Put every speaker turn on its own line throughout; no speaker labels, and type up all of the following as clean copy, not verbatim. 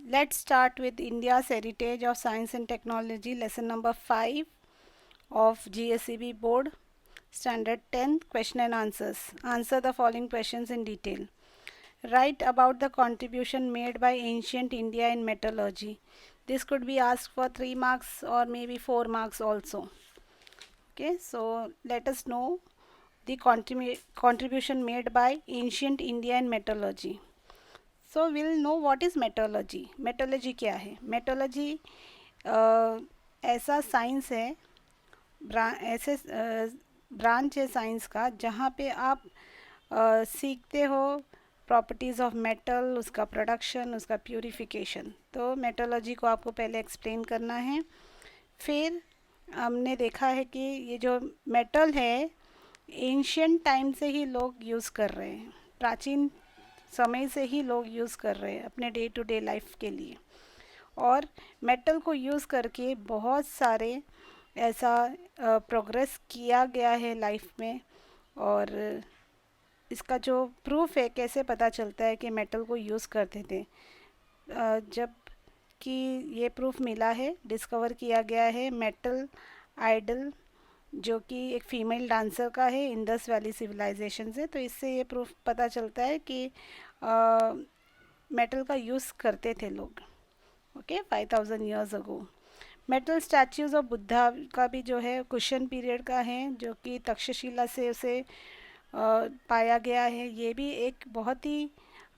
Let's start with India's Heritage of Science and Technology, lesson number 5 of GSEB board, standard 10, question and answers. Answer the following questions in detail. Write about the contribution made by ancient India in metallurgy. This could be asked for 3 marks or maybe 4 marks also. Okay, so let us know the contribution made by ancient India in metallurgy. So we'll know what is metallurgy. Metallurgy क्या है? Metallurgy ऐसा science है, ऐसे branch है science का जहाँ पे आप सीखते हो प्रॉपर्टीज़ ऑफ मेटल, उसका प्रोडक्शन, उसका प्यूरिफिकेशन. तो मेटोलॉजी को आपको पहले एक्सप्लेन करना है. फिर हमने देखा है कि ये जो मेटल है एंशियंट टाइम से ही लोग यूज़ कर रहे हैं, प्राचीन समय से ही लोग यूज़ कर रहे हैं अपने डे टू डे लाइफ के लिए. और मेटल को यूज़ करके बहुत सारे ऐसा प्रोग्रेस किया गया है लाइफ में. और इसका जो प्रूफ है, कैसे पता चलता है कि मेटल को यूज़ करते थे, जब कि ये प्रूफ मिला है, डिस्कवर किया गया है मेटल आइडल जो कि एक फ़ीमेल डांसर का है इंडस वैली सिविलाइजेशन से. तो इससे ये प्रूफ पता चलता है कि मेटल का यूज़ करते थे लोग. Okay, 5000 years ago. Metal statues of Buddha का भी जो है क्वेश्चन पीरियड का है, जो कि तक्षशिला से उसे पाया गया है. ये भी एक बहुत ही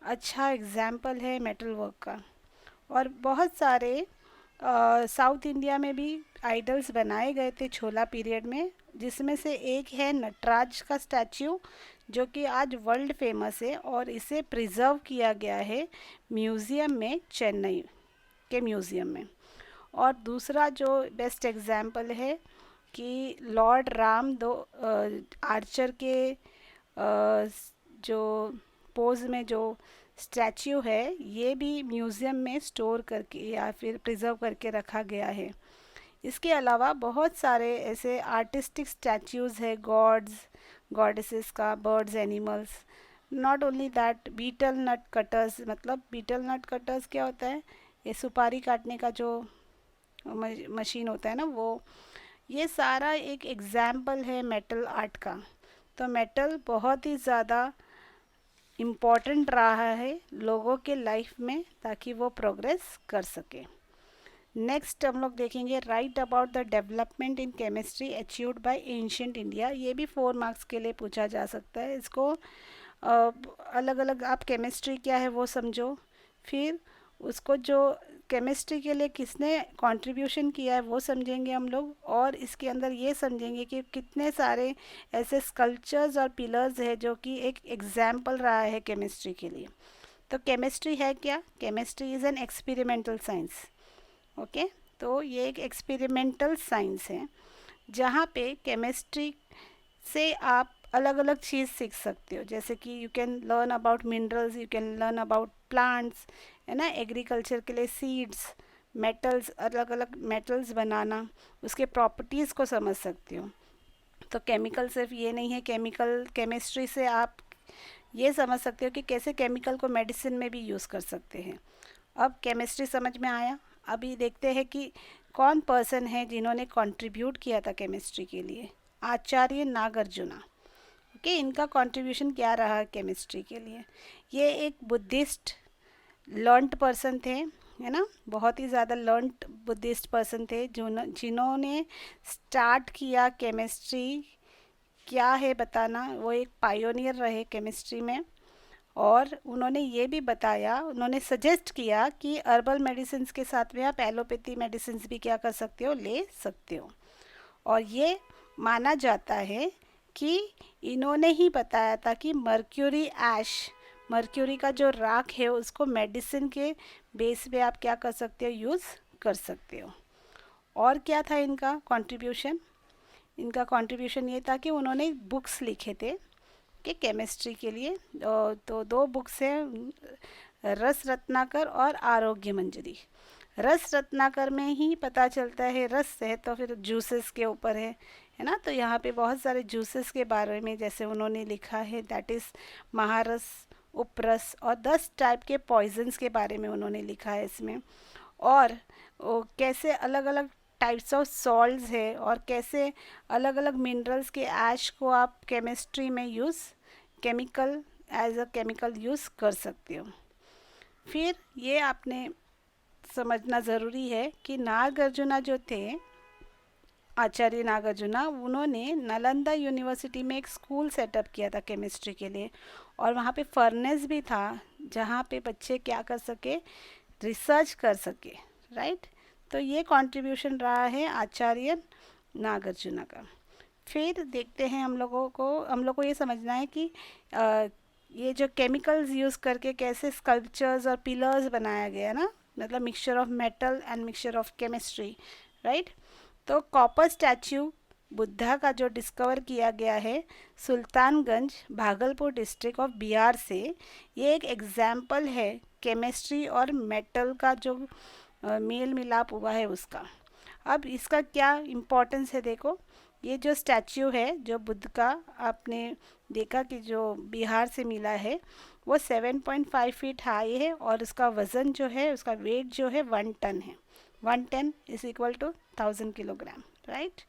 अच्छा एग्जाम्पल है मेटल वर्क का. और बहुत सारे साउथ इंडिया में भी आइडल्स बनाए गए थे छोला पीरियड में, जिसमें से एक है नटराज का स्टैच्यू जो कि आज वर्ल्ड फेमस है और इसे प्रिजर्व किया गया है म्यूज़ियम में, चेन्नई के म्यूज़ियम में. और दूसरा जो बेस्ट एग्जाम्पल है कि लॉर्ड राम दो आर्चर के जो पोज में जो स्टैच्यू है, ये भी म्यूज़ियम में स्टोर करके या फिर प्रिजर्व करके रखा गया है. इसके अलावा बहुत सारे ऐसे आर्टिस्टिक स्टैच्यूज़ है गॉड्स गॉडेसेस का, birds, animals. Not only that, betel nut cutters. मतलब बीटल नट कटर्स क्या होता है? ये सुपारी काटने का जो मशीन होता है ना, वो. ये सारा एक एग्जाम्पल है मेटल आर्ट का. तो मेटल बहुत ही ज़्यादा इम्पॉर्टेंट रहा है लोगों के लाइफ में ताकि वो प्रोग्रेस कर सके. नेक्स्ट हम लोग देखेंगे right about the development in chemistry achieved by ancient India. ये भी 4 मार्क्स के लिए पूछा जा सकता है. इसको अलग अलग आप केमिस्ट्री क्या है वो समझो, फिर उसको जो केमिस्ट्री के लिए किसने कंट्रीब्यूशन किया है वो समझेंगे हम लोग. और इसके अंदर ये समझेंगे कि कितने सारे ऐसे स्कल्पचर्स और पिलर्स है जो कि एक एग्जाम्पल रहा है केमिस्ट्री के लिए. तो केमिस्ट्री है क्या? Chemistry is an experimental science. Okay, तो ये एक एक्सपेरिमेंटल साइंस है जहाँ पे केमिस्ट्री से आप अलग अलग चीज़ सीख सकते हो. जैसे कि you can learn about minerals, you can learn about plants, है ना. एग्रीकल्चर के लिए सीड्स, मेटल्स, अलग अलग मेटल्स बनाना, उसके प्रॉपर्टीज़ को समझ सकते हो. तो केमिकल सिर्फ ये नहीं है, केमिकल केमिस्ट्री से आप ये समझ सकते हो कि कैसे केमिकल को मेडिसिन में भी यूज़ कर सकते हैं. अब केमिस्ट्री समझ में आया. अभी देखते हैं कि कौन पर्सन है जिन्होंने कंट्रीब्यूट किया था केमिस्ट्री के लिए. आचार्य नागार्जुना. ओके, इनका कंट्रीब्यूशन क्या रहा केमिस्ट्री के लिए? ये एक बुद्धिस्ट लर्नड पर्सन थे, है ना. बहुत ही ज़्यादा लर्नड बुद्धिस्ट पर्सन थे जिन्होंने स्टार्ट किया केमिस्ट्री क्या है बताना. वो एक पायोनियर रहे केमिस्ट्री में. और उन्होंने ये भी बताया, उन्होंने सजेस्ट किया कि हर्बल मेडिसिन के साथ में आप एलोपैथी मेडिसिन भी क्या कर सकते हो, ले सकते हो. और ये माना जाता है कि इन्होंने ही बताया था कि मर्क्यूरी ऐश, मर्क्यूरी का जो राख है, उसको मेडिसिन के बेस पे आप क्या कर सकते हो, यूज़ कर सकते हो. और क्या था इनका कंट्रीब्यूशन? इनका कंट्रीब्यूशन ये था कि उन्होंने बुक्स लिखे थे कि केमिस्ट्री के लिए. तो 2 बुक्स हैं, रस रत्नाकर और आरोग्य मंजरी. रस रत्नाकर में ही पता चलता है, रस है तो फिर जूसेस के ऊपर है ना. तो यहाँ पे बहुत सारे जूसेस के बारे में जैसे उन्होंने लिखा है, दैट इज़ महारस उपरस और 10 टाइप के पॉइजन्स के बारे में उन्होंने लिखा है इसमें। और कैसे अलग अलग टाइप्स ऑफ सॉल्ट्स है और कैसे अलग अलग मिनरल्स के ऐश को आप केमिस्ट्री में chemical as a chemical use कर सकते हो। फिर ये आपने समझना ज़रूरी है कि नागार्जुना जो थे, आचार्य नागार्जुना, उन्होंने नालंदा यूनिवर्सिटी में एक स्कूल सेटअप किया था केमिस्ट्री के लिए, और वहाँ पे फर्नेस भी था जहाँ पे बच्चे क्या कर सके, रिसर्च कर सके, राइट। तो ये कंट्रीब्यूशन रहा है आचार्य नागार्जुना का। फिर देखते हैं हम लोग को ये समझना है कि ये जो केमिकल्स यूज़ करके कैसे स्कल्पचर्स और पिलर्स बनाया गया ना, मतलब mixture of metal and mixture of chemistry, right. तो कॉपर स्टैच्यू बुद्धा का जो डिस्कवर किया गया है सुल्तानगंज भागलपुर डिस्ट्रिक्ट ऑफ बिहार से, ये एक एग्जाम्पल है केमिस्ट्री और मेटल का जो मेल मिलाप हुआ है उसका। अब इसका क्या इम्पोर्टेंस है, देखो ये जो स्टैच्यू है जो बुद्ध का आपने देखा कि जो बिहार से मिला है, वो 7.5 फीट हाई है और उसका वज़न जो है, उसका वेट जो है 1 टन है। 1 ton is equal to 1000 kilogram, right.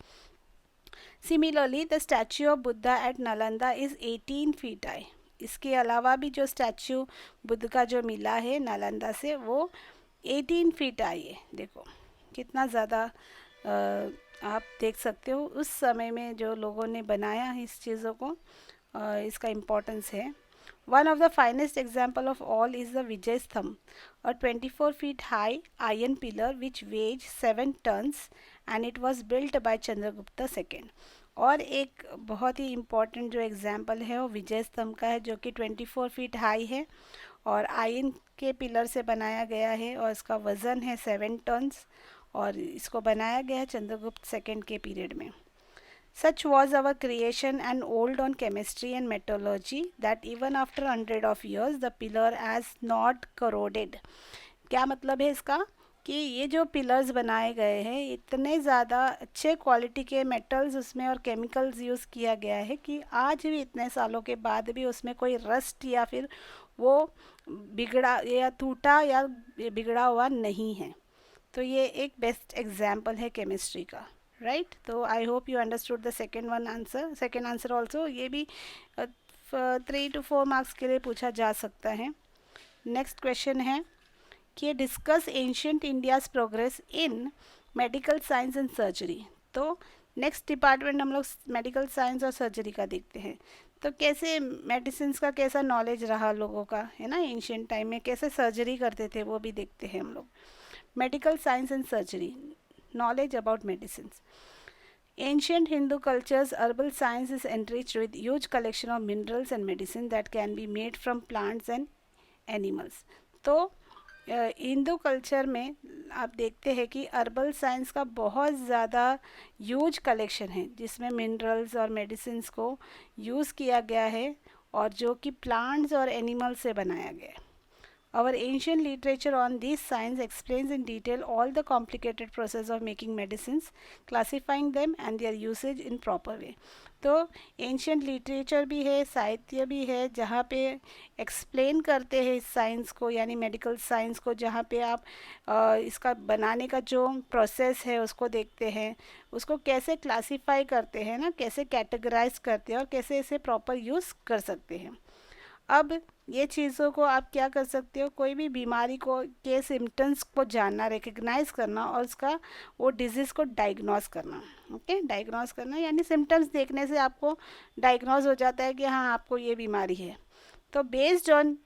Similarly the statue of Buddha at Nalanda is 18 feet high. इसके अलावा भी जो स्टैच्यू बुद्ध का जो मिला है नालंदा से, वो 18 फीट हाई है। देखो कितना ज़्यादा आप देख सकते हो उस समय में जो लोगों ने बनाया इस चीज़ों को, इसका इम्पोर्टेंस है। One of the finest example of all is the Vijay Stambh, a 24 feet high iron pillar which weighs 7 tons and it was built by Chandragupta second. और एक बहुत ही इम्पॉर्टेंट जो एग्जाम्पल है वो विजय स्तंभ का है, जो कि 24 फीट हाई है और आयरन के पिलर से बनाया गया है और इसका वज़न है 7 टन्स और इसको बनाया गया है चंद्रगुप्त सेकेंड के पीरियड में। Such was our creation and old on chemistry and metallurgy that even after 100 of years the pillar has not corroded। क्या मतलब है इसका कि ये जो पिलर्स बनाए गए हैं इतने ज़्यादा अच्छे क्वालिटी के मेटल्स उसमें और केमिकल्स यूज़ किया गया है कि आज भी इतने सालों के बाद भी उसमें कोई रस्ट या फिर वो बिगड़ा या टूटा या बिगड़ा हुआ नहीं है। तो ये एक बेस्ट एग्जाम्पल है केमिस्ट्री का, राइट। तो I hope you understood the second answer also. ये भी 3 to 4 मार्क्स के लिए पूछा जा सकता है। नेक्स्ट क्वेश्चन है कि discuss ancient India's progress in medical science and surgery. तो नेक्स्ट डिपार्टमेंट हम लोग मेडिकल साइंस और सर्जरी का देखते हैं। तो कैसे मेडिसिन का कैसा नॉलेज रहा लोगों का, है ना, एंशियंट टाइम में कैसे सर्जरी करते थे वो भी देखते हैं हम लोग। Medical science and surgery, knowledge about medicines. Ancient Hindu culture's herbal science is enriched with huge collection of minerals and medicine that can be made from plants and animals. तो हिंदू कल्चर में आप देखते हैं कि हर्बल साइंस का बहुत ज़्यादा huge collection है जिसमें मिनरल्स और मेडिसिन्स को यूज़ किया गया है और जो कि प्लांट्स और एनिमल्स से बनाया गया है। Our ancient literature on these science explains in detail all the complicated process of making medicines, classifying them and their usage in proper way. तो एंशियंट लिटरेचर भी है, साहित्य भी है, जहाँ पे एक्सप्लेन करते हैं इस साइंस को, यानी मेडिकल साइंस को, जहाँ पे आप इसका बनाने का जो प्रोसेस है उसको देखते हैं, उसको कैसे क्लासीफाई करते हैं ना, कैसे कैटेगराइज करते हैं और कैसे इसे प्रॉपर यूज़ कर सकते हैं। अब ये चीज़ों को आप क्या कर सकते हो, कोई भी बीमारी को के सिम्टम्स को जानना, रिकग्नाइज करना और उसका वो डिजीज़ को डायग्नोस करना। ओके, डायग्नोस करना यानी सिम्टम्स देखने से आपको डायग्नोस हो जाता है कि हाँ आपको ये बीमारी है। तो based on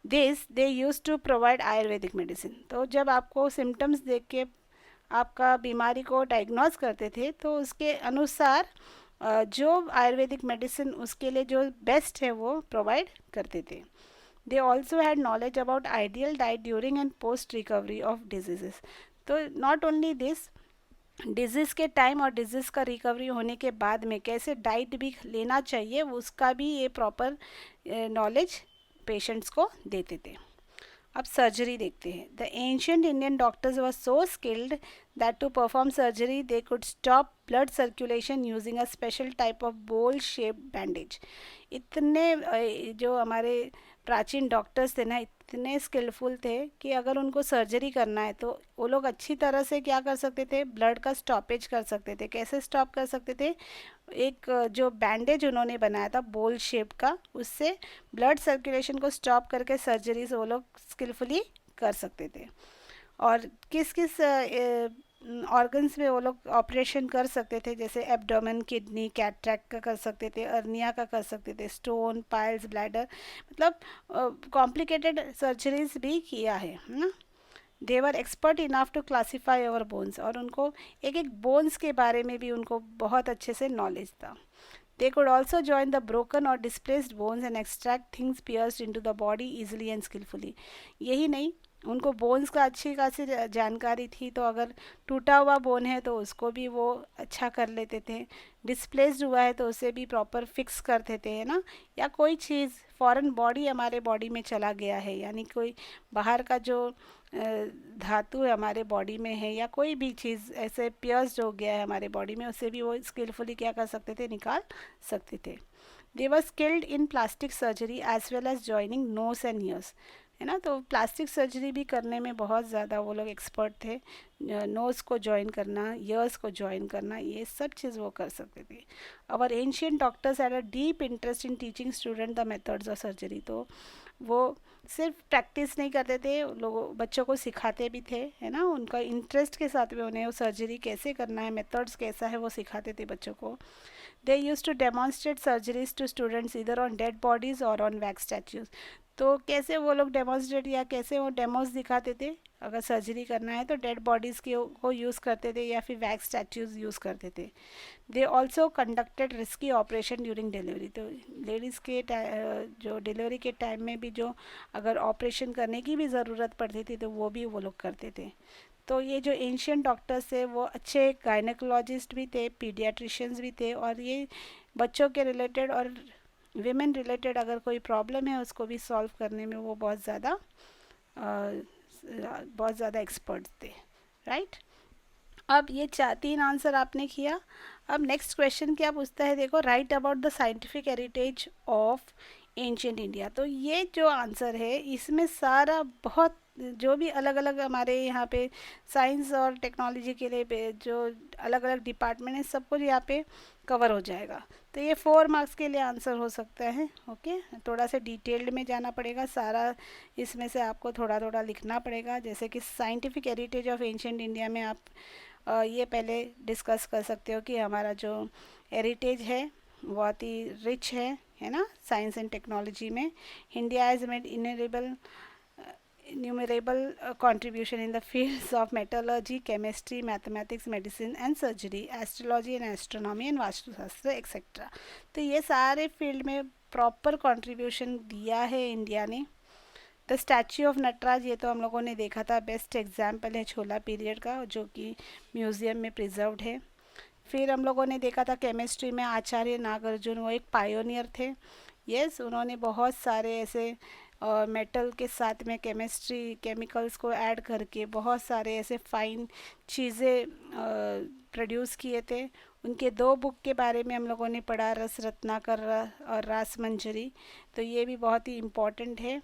this they used to provide ayurvedic medicine. तो जब आपको सिम्टम्स देख के आपका बीमारी को डायग्नोस करते थे तो उसके अनुसार जो आयुर्वेदिक मेडिसिन उसके लिए जो बेस्ट है वो प्रोवाइड करते थे। They also had knowledge about ideal diet during and post recovery of disease. तो नॉट ओनली दिस, डिजीज़ के टाइम और डिजीज़ का रिकवरी होने के बाद में कैसे डाइट भी लेना चाहिए उसका भी ये प्रॉपर नॉलेज पेशेंट्स को देते थे। अब सर्जरी देखते हैं। The ancient Indian doctors were so skilled that to perform surgery they could stop blood circulation using a special type of bowl shape bandage. इतने जो हमारे प्राचीन डॉक्टर्स थे ना, इतने स्किलफुल थे कि अगर उनको सर्जरी करना है तो वो लोग अच्छी तरह से क्या कर सकते थे, ब्लड का स्टॉपेज कर सकते थे। कैसे स्टॉप कर सकते थे, एक जो बैंडेज उन्होंने बनाया था बोल शेप का, उससे ब्लड सर्कुलेशन को स्टॉप करके सर्जरी से वो लोग स्किलफुली कर सकते थे। और किस किस ऑर्गन्स में वो लोग ऑपरेशन कर सकते थे, जैसे एब्डोमेन, किडनी, कैटरैक्ट का कर सकते थे, अर्निया का कर सकते थे, स्टोन, पाइल्स, ब्लैडर, मतलब कॉम्प्लिकेटेड सर्जरीज भी किया है ना। They were expert enough to classify our bones, और उनको एक एक बोन्स के बारे में भी उनको बहुत अच्छे से नॉलेज था। They could also join the broken or displaced bones and extract things pierced into the body easily and skillfully. यही नहीं, उनको बोन्स का अच्छी खासी जानकारी थी, तो अगर टूटा हुआ बोन है तो उसको भी वो अच्छा कर लेते थे, डिस्प्लेस्ड हुआ है तो उसे भी प्रॉपर फिक्स करते थे, है ना। या कोई चीज़ फॉरेन बॉडी हमारे बॉडी में चला गया है, यानी कोई बाहर का जो धातु है हमारे बॉडी में है, या कोई भी चीज़ ऐसे पियर्स्ड हो गया है हमारे बॉडी में, उसे भी वो स्किलफुली क्या कर सकते थे, निकाल सकते थे। They were skilled in plastic surgery as well as joining nose and ears, है ना। तो प्लास्टिक सर्जरी भी करने में बहुत ज़्यादा वो लोग एक्सपर्ट थे। नोज़ को जॉइन करना, ईयर्स को जॉइन करना, ये सब चीज़ वो कर सकते थे। Our ancient doctors had a deep interest in teaching student the methods of surgery. तो वो सिर्फ प्रैक्टिस नहीं करते थे, लोगों बच्चों को सिखाते भी थे, है ना। उनका इंटरेस्ट के साथ में उन्हें वो सर्जरी कैसे करना है, मेथड्स कैसा है, वो सिखाते थे बच्चों को। They use to demonstrate surgeries to students इधर ऑन डेड बॉडीज और ऑन वैक्स स्टैच्यूज। तो कैसे वो लोग डेमॉन्स्ट्रेट या कैसे वो डेमोस दिखाते थे, अगर सर्जरी करना है तो डेड बॉडीज़ के को यूज़ करते थे या फिर वैक्स स्टैच्यूज यूज़ करते थे। They also conducted risky operation during delivery. तो लेडीज़ के जो डिलीवरी के टाइम में भी जो अगर ऑपरेशन करने की भी ज़रूरत पड़ती थी तो वो भी वो लोग करते थे। तो ये जो एंशियंट डॉक्टर्स थे वो अच्छे गायनेकोलॉजिस्ट भी थे, पीडियाट्रिशियंस भी थे, और ये बच्चों के रिलेटेड और विमेन रिलेटेड अगर कोई प्रॉब्लम है उसको भी सॉल्व करने में वो बहुत ज़्यादा एक्सपर्ट थे, राइट। अब ये तीन आंसर आपने किया। अब नेक्स्ट क्वेश्चन क्या पूछता है, देखो, right about the scientific heritage of ancient India. तो ये जो आंसर है इसमें सारा बहुत जो भी अलग अलग हमारे यहाँ पे साइंस और टेक्नोलॉजी के लिए जो अलग अलग डिपार्टमेंट है सब कुछ यहाँ पे कवर हो जाएगा। तो ये 4 मार्क्स के लिए आंसर हो सकता है। ओके, थोड़ा सा डिटेल्ड में जाना पड़ेगा, सारा इसमें से आपको थोड़ा थोड़ा लिखना पड़ेगा। जैसे कि scientific heritage of ancient India में आप ये पहले डिस्कस कर सकते हो कि हमारा जो हेरिटेज है बहुत ही रिच है ना, साइंस एंड टेक्नोलॉजी में। India has made innumerable contribution in the fields of metallurgy, chemistry, mathematics, medicine and surgery, astrology and astronomy and Vastushastra etcetera. तो ये सारे फील्ड में प्रॉपर कंट्रीब्यूशन दिया है इंडिया ने। द स्टैच्यू ऑफ नटराज, ये तो हम लोगों ने देखा था, बेस्ट एग्जाम्पल है छोला पीरियड का, जो कि म्यूज़ियम में प्रिजर्व्ड है। फिर हम लोगों ने देखा था केमिस्ट्री में आचार्य नागार्जुन, वो एक पायोनियर थे। यस, उन्होंने बहुत सारे ऐसे मेटल के साथ में केमिकल्स को ऐड करके बहुत सारे ऐसे फाइन चीज़ें प्रोड्यूस किए थे। उनके 2 बुक के बारे में हम लोगों ने पढ़ा, रस रत्नाकर और रास मंजरी, तो ये भी बहुत ही इम्पॉर्टेंट है।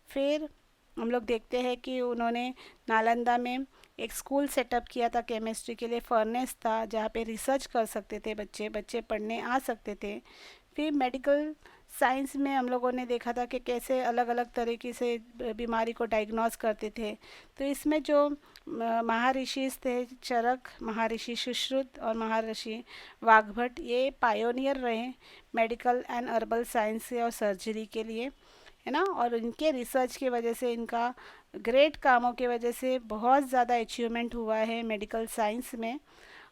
फिर हम लोग देखते हैं कि उन्होंने नालंदा में एक स्कूल सेटअप किया था केमिस्ट्री के लिए, फर्नेस था जहाँ पे रिसर्च कर सकते थे बच्चे पढ़ने आ सकते थे। फिर मेडिकल साइंस में हम लोगों ने देखा था कि कैसे अलग अलग तरीके से बीमारी को डायग्नोस करते थे। तो इसमें जो महर्षि थे, चरक, महर्षि सुश्रुत और महर्षि वाघभट, ये पायोनियर रहे मेडिकल एंड अर्बल साइंस और सर्जरी के लिए, है ना। और इनके रिसर्च की वजह से, इनका ग्रेट कामों की वजह से बहुत ज़्यादा अचीवमेंट हुआ है मेडिकल साइंस में।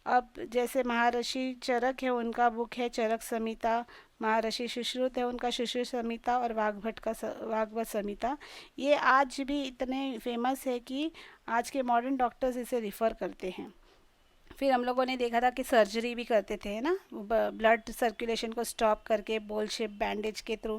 अब जैसे महर्षि चरक है, उनका बुक है चरक संहिता, महर्षि सुश्रुत है, उनका सुश्रुत संहिता, और वाघभट का वाघभट संहिता, ये आज भी इतने फेमस है कि आज के मॉडर्न डॉक्टर्स इसे रिफ़र करते हैं। फिर हम लोगों ने देखा था कि सर्जरी भी करते थे, है ना, ब्लड सर्कुलेशन को स्टॉप करके बोल शेप बैंडेज के थ्रू,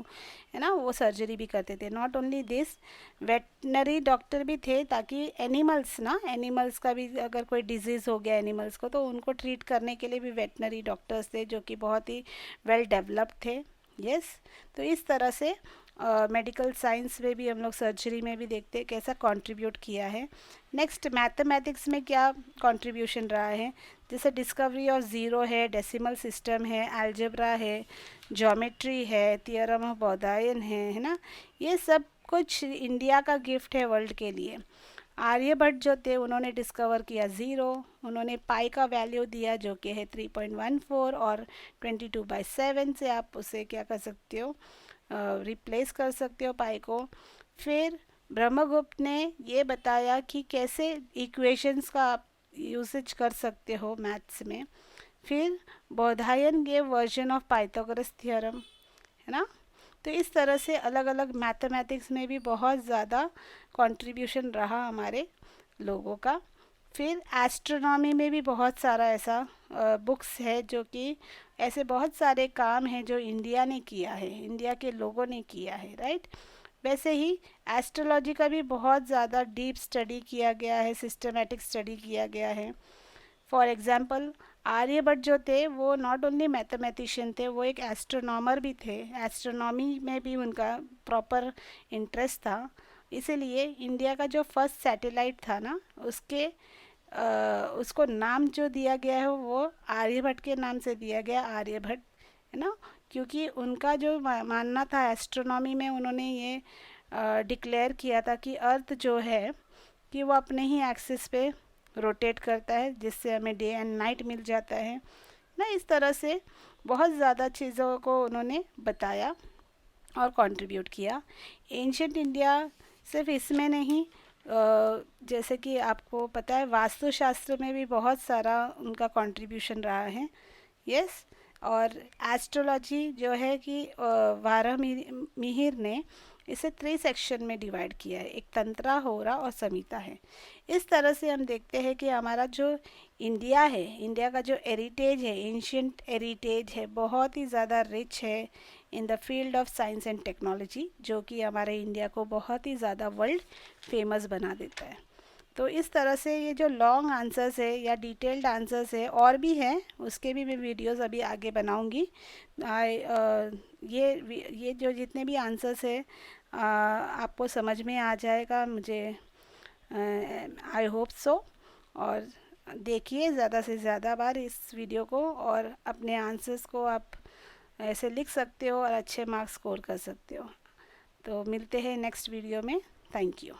है ना, वो सर्जरी भी करते थे। Not only this, veterinary doctor भी थे, ताकि एनिमल्स का भी अगर कोई डिजीज़ हो गया एनिमल्स को, तो उनको ट्रीट करने के लिए भी वेटनरी डॉक्टर्स थे, जो कि बहुत ही वेल डेवलप्ड थे। यस, तो इस तरह से मेडिकल साइंस में भी हम लोग सर्जरी में भी देखते हैं कैसा कंट्रीब्यूट किया है। नेक्स्ट मैथमेटिक्स में क्या कंट्रीब्यूशन रहा है, जैसे डिस्कवरी ऑफ ज़ीरो है, डेसिमल सिस्टम है, अलजेब्रा है, ज्योमेट्री है, थियरम ऑफ बोधायन है ना। ये सब कुछ इंडिया का गिफ्ट है वर्ल्ड के लिए। आर्यभट्ट जो थे उन्होंने डिस्कवर किया ज़ीरो, उन्होंने पाई का वैल्यू दिया जो कि है 3.14 और 22/7 से आप उसे क्या कर सकते हो, रिप्लेस कर सकते हो पाई को। फिर ब्रह्मगुप्त ने ये बताया कि कैसे इक्वेशंस का आप यूसेज कर सकते हो मैथ्स में। फिर Baudhayana gave version of Pythagoras theorem, है ना। तो इस तरह से अलग अलग मैथमेटिक्स में भी बहुत ज़्यादा कंट्रीब्यूशन रहा हमारे लोगों का। फिर एस्ट्रोनॉमी में भी बहुत सारा ऐसा बुक्स है जो कि ऐसे बहुत सारे काम हैं जो इंडिया ने किया है, इंडिया के लोगों ने किया है, राइट। वैसे ही एस्ट्रोलॉजी का भी बहुत ज़्यादा डीप स्टडी किया गया है, सिस्टमेटिक स्टडी किया गया है। फॉर एग्ज़ाम्पल आर्यभट्ट जो थे वो नॉट ओनली मैथमेटिशियन थे, वो एक एस्ट्रोनॉमर भी थे। एस्ट्रोनॉमी में भी उनका प्रॉपर इंटरेस्ट था। इसीलिए इंडिया का जो फर्स्ट सैटेलाइट था ना, उसको नाम जो दिया गया है वो आर्यभट्ट के नाम से दिया गया, आर्यभट्ट, है ना। क्योंकि उनका जो मानना था एस्ट्रोनॉमी में, उन्होंने ये डिक्लेयर किया था कि अर्थ जो है कि वो अपने ही एक्सिस पे रोटेट करता है, जिससे हमें डे एंड नाइट मिल जाता है ना। इस तरह से बहुत ज़्यादा चीज़ों को उन्होंने बताया और कंट्रीब्यूट किया। एंशियंट इंडिया सिर्फ इसमें नहीं, जैसे कि आपको पता है वास्तुशास्त्र में भी बहुत सारा उनका कंट्रीब्यूशन रहा है। यस। और एस्ट्रोलॉजी जो है कि वाराह मिहिर ने इसे 3 सेक्शन में डिवाइड किया है, एक तंत्रा, होरा और समिता है। इस तरह से हम देखते हैं कि हमारा जो इंडिया है, इंडिया का जो हेरिटेज है, एंशियंट हेरिटेज है, बहुत ही ज़्यादा रिच है in the field of science and technology, जो कि हमारे इंडिया को बहुत ही ज़्यादा वर्ल्ड फेमस बना देता है। तो इस तरह से ये जो लॉन्ग आंसर्स है या डिटेल्ड आंसर्स है और भी हैं, उसके भी मैं वीडियोस अभी आगे बनाऊंगी। ये जो जितने भी आंसर्स है आपको समझ में आ जाएगा, मुझे आई होप सो। और देखिए ज़्यादा से ज़्यादा बार इस वीडियो को, और अपने आंसर्स को आप ऐसे लिख सकते हो और अच्छे मार्क्स स्कोर कर सकते हो। तो मिलते हैं नेक्स्ट वीडियो में। Thank you.